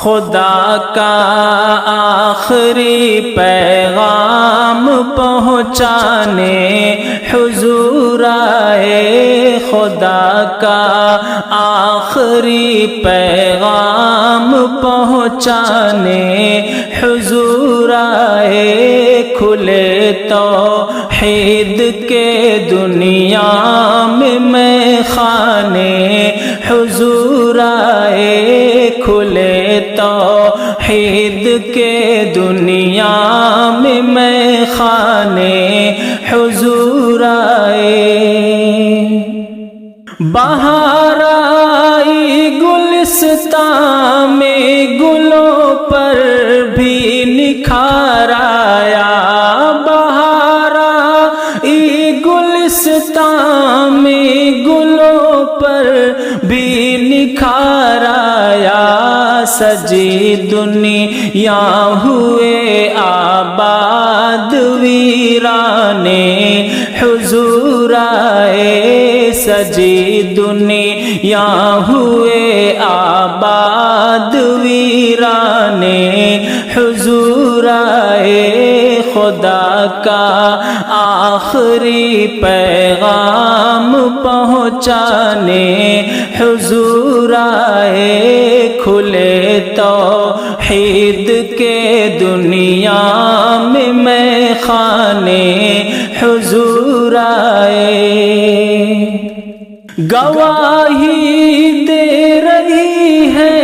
خدا کا آخری پیغام پہنچانے حضور آئے، خدا کا آخری پیغام پہنچانے حضور آئے، کھلے توحید کے دنیا میں خانے حضور آئے، کھلے توحید کے دنیا میں خانے حضور آئے۔ بہار آئی گلستان میں، گلوں پر بھی نکھار آیا، بہار آئی گلستان میں، گلوں پر بھی نکھار آیا، سجی دنیا ہوئے آباد ویرانے حضور آئے، سجی دنیا ہوئے آباد ویرانے حضور آئے، خدا کا آخری پیغام پہنچانے حضور آئے، کھلے توحید کے دنیا میں خانے حضور آئے۔ گواہی دے رہی ہے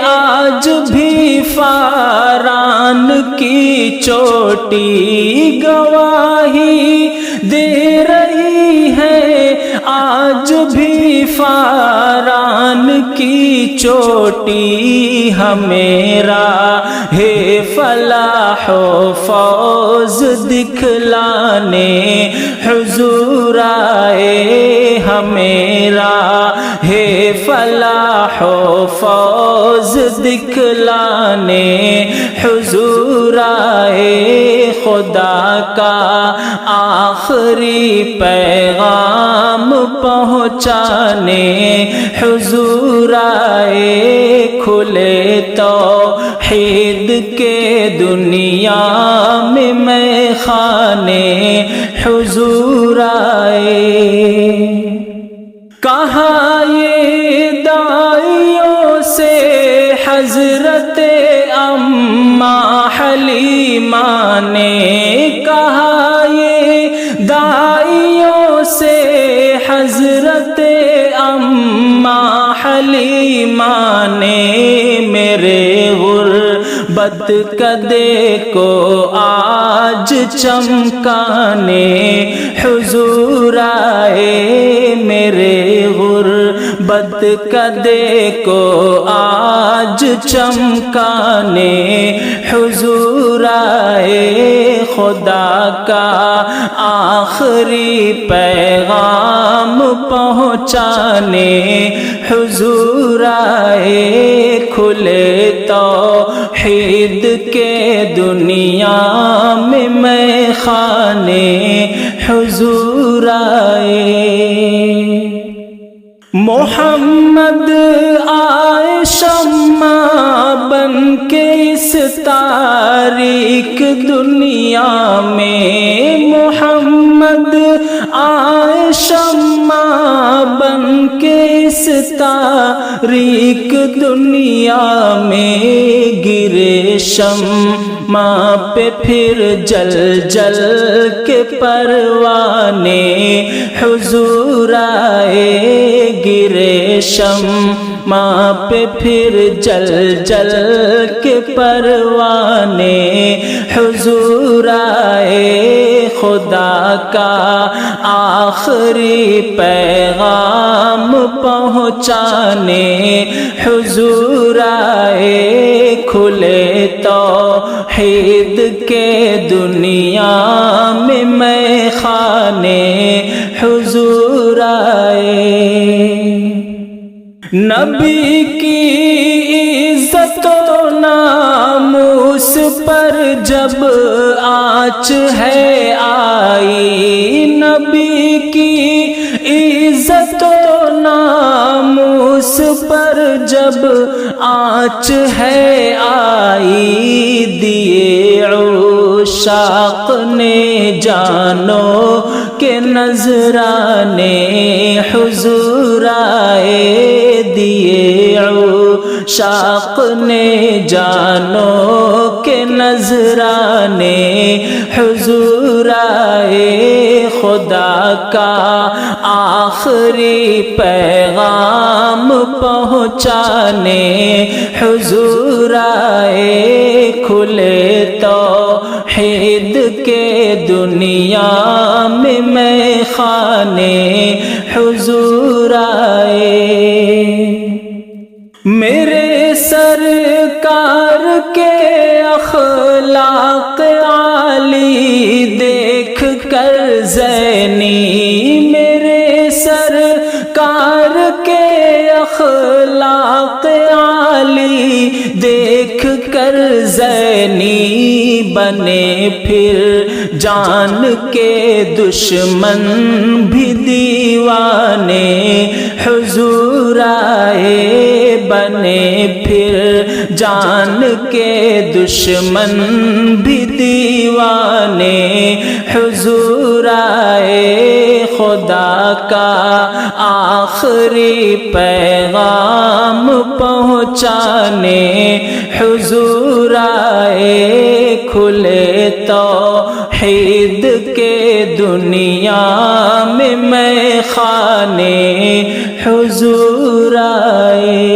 آج بھی فاران کی چوٹی، گواہی دے رہی ہے آج بھی فاران کی چوٹی، ہمیرا ہے فلاح و فوز دکھلانے حضور آئے، ہمیرا ہے فلاح و فوز دکھلانے حضور آئے، خدا کا آخری پیغام پہنچانے حضور آئے، کھلے توحید کے دنیا میں خانے حضور آئے۔ کہا یہ داعیوں سے حضرت اماں حلیمہ نے، کہا یہ داعیوں سے حضرت اماں حلیمہ نے، میرے غربت کدے کو آج چمکانے حضور آئے، میرے غربت کدے کو آج چمکانے حضور آئے، خدا کا آخری پیغام پہنچانے حضور آئے، کھلے توحید کے دنیا میں خانے حضور آئے۔ محمد آئے شمع بن کے اس تاریک دنیا میں، محمد آئے شمع بن کے اس تاریک دنیا میں، گرے شمع پہ پھر جل جل کے پروانے حضور آئے، گرے شمع پہ پھر جل جل کے پروانے حضور آئے، خدا کا آخری پیغام پہنچانے حضور آئے، کھلے توحید کے دنیا میں خانے حضور آئے۔ نبی کی عزت و ناموس پر جب آنچ ہے آئی، نبی کی عزت و ناموس پر جب آنچ ہے آئی، دیے عشاق نے جانو کہ نذرانے حضور آئے، دیے عشاق نے جانو کہ نذرانے حضور آئے، خدا کا آخری پیغام پہنچانے حضور آئے، کھلے توحید کے دنیا میں خانے حضور آئے۔ میرے سرکار کے اخلاق عالی دیکھ کر زینی، میرے سرکار کے اخلاق عالی دیکھ کر زینی، بنے پھر جان کے دشمن بھی دیوانے حضور آئے، بنے پھر جان کے دشمن بھی دیوانے حضور آئے، خدا کا آخری پیغام پہنچانے حضور آئے، کھلے توحید کے دنیا میں خانے حضور آئے۔